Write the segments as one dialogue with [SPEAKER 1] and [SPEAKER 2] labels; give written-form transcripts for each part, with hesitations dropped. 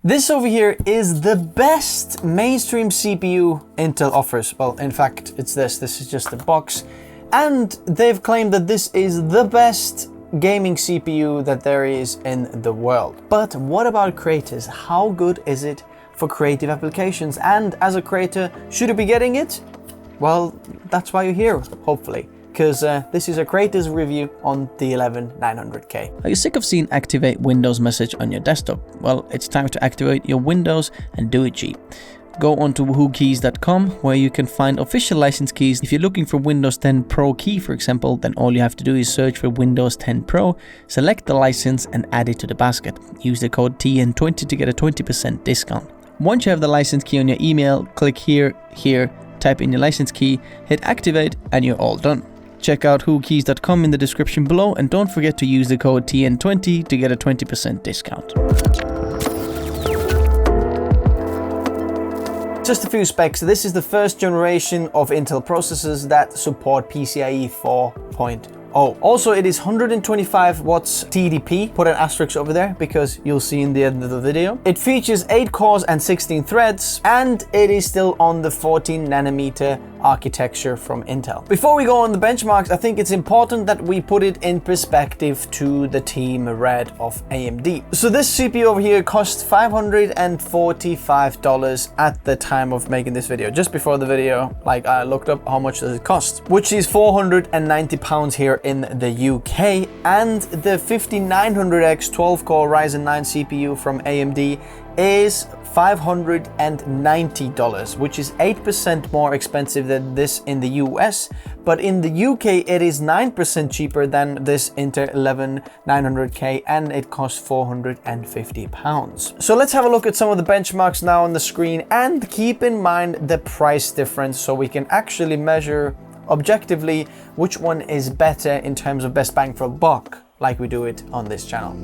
[SPEAKER 1] This over here is the best mainstream CPU Intel offers. Well, in fact, it's this. This is just the box. And they've claimed that this is the best gaming CPU that there is in the world. But what about creators? How good is it for creative applications? And as a creator, should you be getting it? Well, that's why you're here, hopefully, because this is a creator's review on the 11900K. Are you sick of seeing activate Windows message on your desktop? Well, it's time to activate your Windows and do it cheap. Go on to whokeys.com where you can find official license keys. If you're looking for Windows 10 Pro key, for example, then all you have to do is search for Windows 10 Pro, select the license and add it to the basket. Use the code TN20 to get a 20% discount. Once you have the license key on your email, click here, type in your license key, hit activate, and you're all done. Check out whokeys.com in the description below and don't forget to use the code TN20 to get a 20% discount. Just a few specs. This is the first generation of Intel processors that support PCIe 4.0. Also, it is 125 watts TDP. Put an asterisk over there because you'll see in the end of the video. It features 8 cores and 16 threads, and it is still on the 14 nanometer architecture from Intel. Before we go on the benchmarks, I think it's important that we put it in perspective to the Team Red of AMD. So this CPU over here cost $545 at the time of making this video. Just before the video, like I looked up how much does it cost, which is £490 here in the UK, and the 5900X 12-core Ryzen 9 CPU from AMD is $590, which is 8% more expensive than this in the US, but in the UK it is 9% cheaper than this Intel 11900K, and it costs £450. So let's have a look at some of the benchmarks now on the screen, and keep in mind the price difference so we can actually measure objectively which one is better in terms of best bang for buck, like we do it on this channel.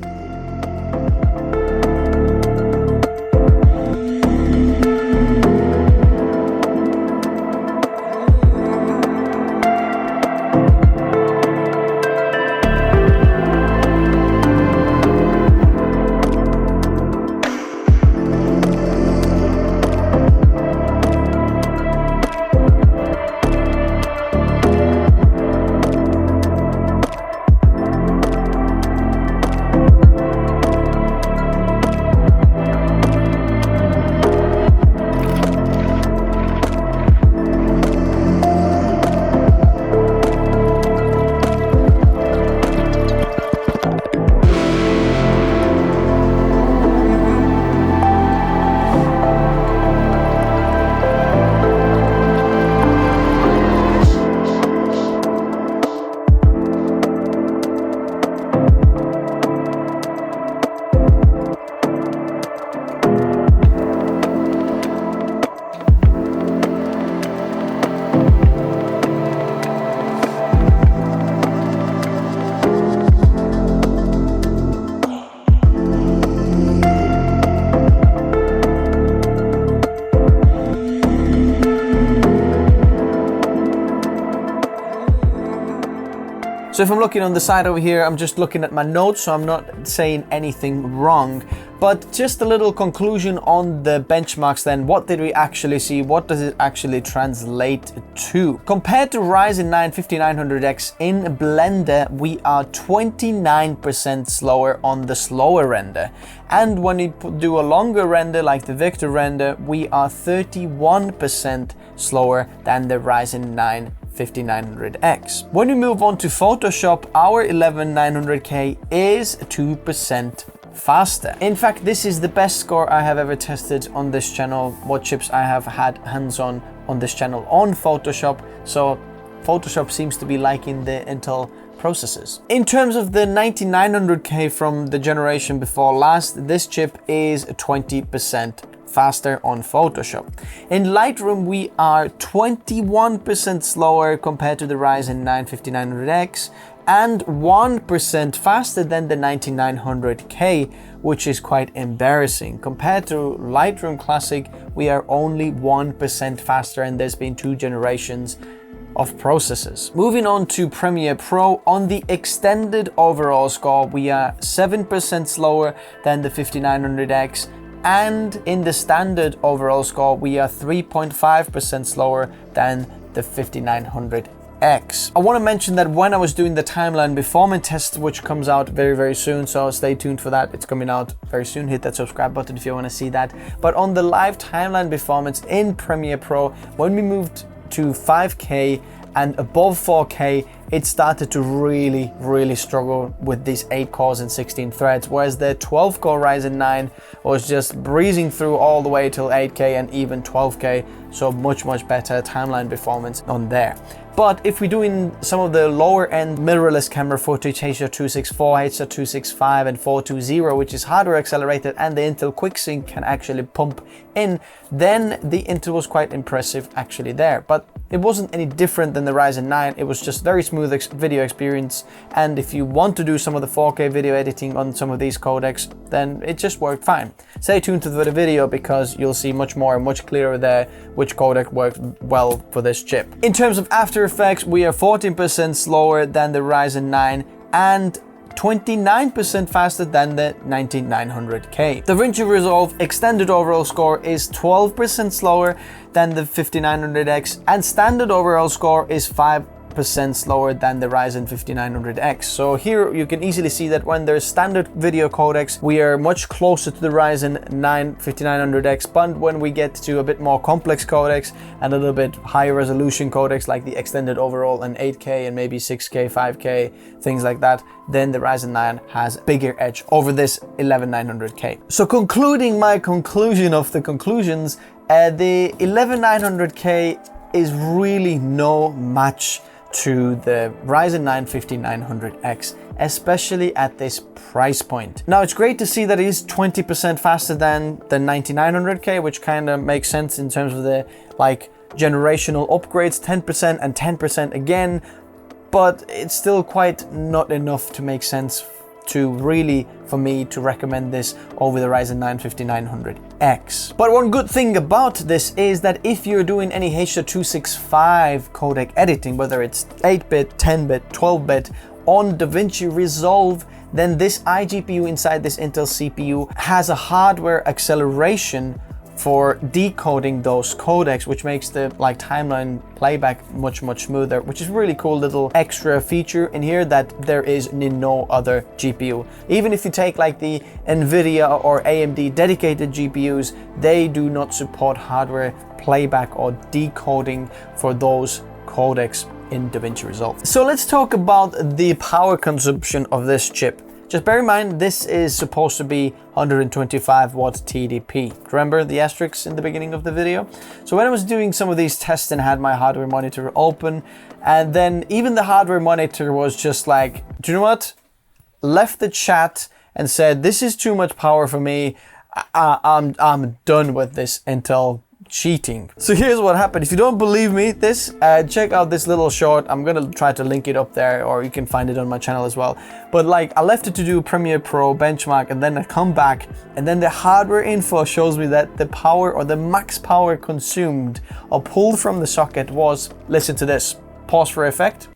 [SPEAKER 1] So if I'm looking on the side over here, I'm just looking at my notes, so I'm not saying anything wrong. But just a little conclusion on the benchmarks then. What did we actually see? What does it actually translate to? Compared to Ryzen 9 5900X in Blender, we are 29% slower on the slower render. And when you do a longer render like the Vector render, we are 31% slower than the Ryzen 9 5900X. When we move on to Photoshop, our 11900K is 2% faster. In fact, this is the best score I have ever tested on this channel, what chips I have had hands-on on this channel on Photoshop. So Photoshop seems to be liking the Intel processors. In terms of the 9900K from the generation before last, this chip is 20% faster on Photoshop. In Lightroom, we are 21% slower compared to the Ryzen 9 5900X and 1% faster than the 9900K, which is quite embarrassing. Compared to Lightroom Classic, we are only 1% faster, and there's been 2 generations of processors. Moving on to Premiere Pro, on the extended overall score, we are 7% slower than the 5900X and in the standard overall score, we are 3.5% slower than the 5900X. I want to mention that when I was doing the timeline performance test, which comes out very, very soon, so stay tuned for that. It's coming out very soon. Hit that subscribe button if you want to see that. But on the live timeline performance in Premiere Pro, when we moved to 5K and above 4K, it started to really struggle with these 8 cores and 16 threads, whereas the 12-core Ryzen 9 was just breezing through all the way till 8K and even 12K, so much better timeline performance on there. But if we're doing some of the lower end mirrorless camera footage, H.264, H.265 and 420, which is hardware accelerated and the Intel QuickSync can actually pump in, then the Intel was quite impressive actually there. But it wasn't any different than the Ryzen 9, it was just very smooth video experience, and if you want to do some of the 4K video editing on some of these codecs, then it just worked fine. Stay tuned to the video because you'll see much more and much clearer there which codec worked well for this chip. In terms of After Effects, we are 14% slower than the Ryzen 9 and 29% faster than the 19900K. DaVinci Resolve extended overall score is 12% slower than the 5900X, and standard overall score is 5% slower than the Ryzen 5900X. So here you can easily see that when there's standard video codecs, we are much closer to the Ryzen 9 5900X, but when we get to a bit more complex codecs and a little bit higher resolution codecs like the extended overall and 8K and maybe 6K, 5K, things like that, then the Ryzen 9 has a bigger edge over this 11900K. So concluding my conclusion of the conclusions, the 11900K is really no match to the Ryzen 9 5900X, especially at this price point. Now it's great to see that it is 20% faster than the 9900K, which kind of makes sense in terms of the like generational upgrades, 10% and 10% again, but it's still quite not enough to make sense to really, for me, to recommend this over the Ryzen 9 5900X. But one good thing about this is that if you're doing any H.265 codec editing, whether it's 8-bit, 10-bit, 12-bit, on DaVinci Resolve, then this iGPU inside this Intel CPU has a hardware acceleration for decoding those codecs, which makes the like timeline playback much smoother, which is really cool little extra feature in here that there is in no other GPU. Even if you take like the Nvidia or AMD dedicated GPUs, they do not support hardware playback or decoding for those codecs in DaVinci Resolve. So let's talk about the power consumption of this chip. Just bear in mind, this is supposed to be 125 watt TDP. Remember the asterisks in the beginning of the video? So when I was doing some of these tests and had my hardware monitor open, and then even the hardware monitor was just like, do you know what? Left the chat and said, this is too much power for me. I'm done with this Intel cheating. So here's what happened. If you don't believe me, check out this little short. I'm gonna try to link it up there, or you can find it on my channel as well. But like, I left it to do Premiere Pro benchmark, and then I come back, and then the hardware info shows me that the power, or the max power consumed or pulled from the socket was, listen to this, pause for effect,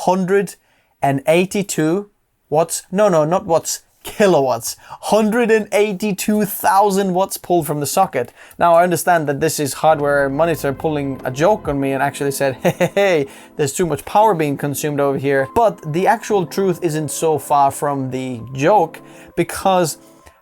[SPEAKER 1] 182 watts, no, not watts, kilowatts, 182,000 watts pulled from the socket. Now I understand that this is hardware monitor pulling a joke on me and actually said, hey, there's too much power being consumed over here. But the actual truth isn't so far from the joke, because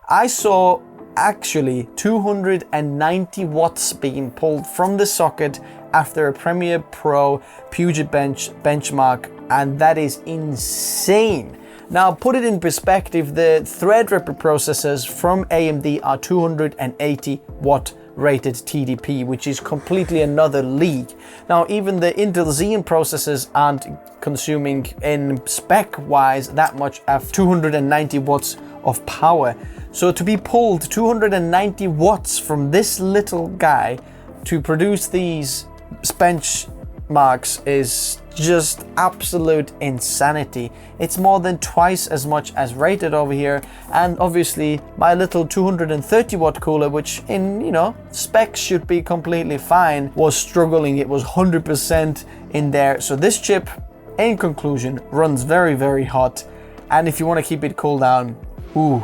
[SPEAKER 1] I saw actually 290 watts being pulled from the socket after a Premiere Pro Puget benchmark, and that is insane. Now, put it in perspective, the Threadripper processors from AMD are 280 watt rated TDP, which is completely another league. Now, even the Intel Xeon processors aren't consuming in spec-wise that much of 290 watts of power. So to be pulled 290 watts from this little guy to produce these benchmarks is just absolute insanity. It's more than twice as much as rated over here, and obviously my little 230 watt cooler, which in, you know, specs should be completely fine, was struggling. It was 100% in there. So this chip, in conclusion, runs very hot, and if you want to keep it cooled down, ooh,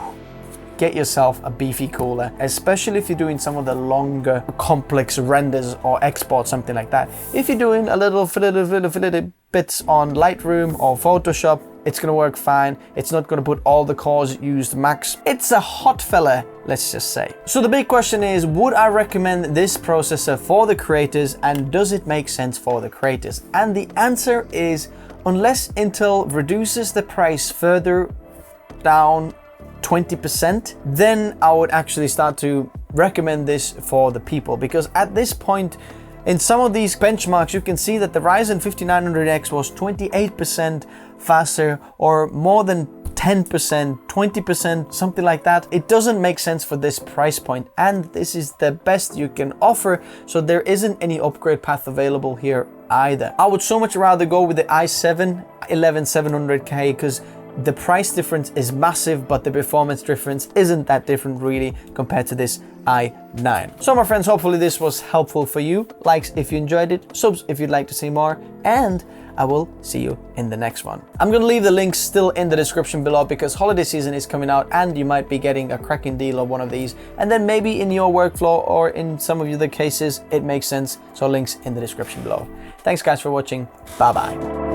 [SPEAKER 1] get yourself a beefy cooler, especially if you're doing some of the longer complex renders or exports, something like that. If you're doing a little bits on Lightroom or Photoshop, it's gonna work fine. It's not gonna put all the cores used max. It's a hot fella, let's just say. So the big question is, would I recommend this processor for the creators, and does it make sense for the creators? And the answer is, unless Intel reduces the price further down 20%, then I would actually start to recommend this for the people, because at this point in some of these benchmarks you can see that the Ryzen 5900X was 28% faster, or more than 10%, 20%, something like that. It doesn't make sense for this price point, and this is the best you can offer, so there isn't any upgrade path available here either. I would so much rather go with the i7 11700K, because the price difference is massive, but the performance difference isn't that different really compared to this i9. So my friends, hopefully this was helpful for you. Likes if you enjoyed it, subs if you'd like to see more, and I will see you in the next one. I'm gonna leave the links still in the description below, because holiday season is coming out and you might be getting a cracking deal of one of these, and then maybe in your workflow or in some of the other cases it makes sense, so links in the description below. Thanks guys for watching, bye bye.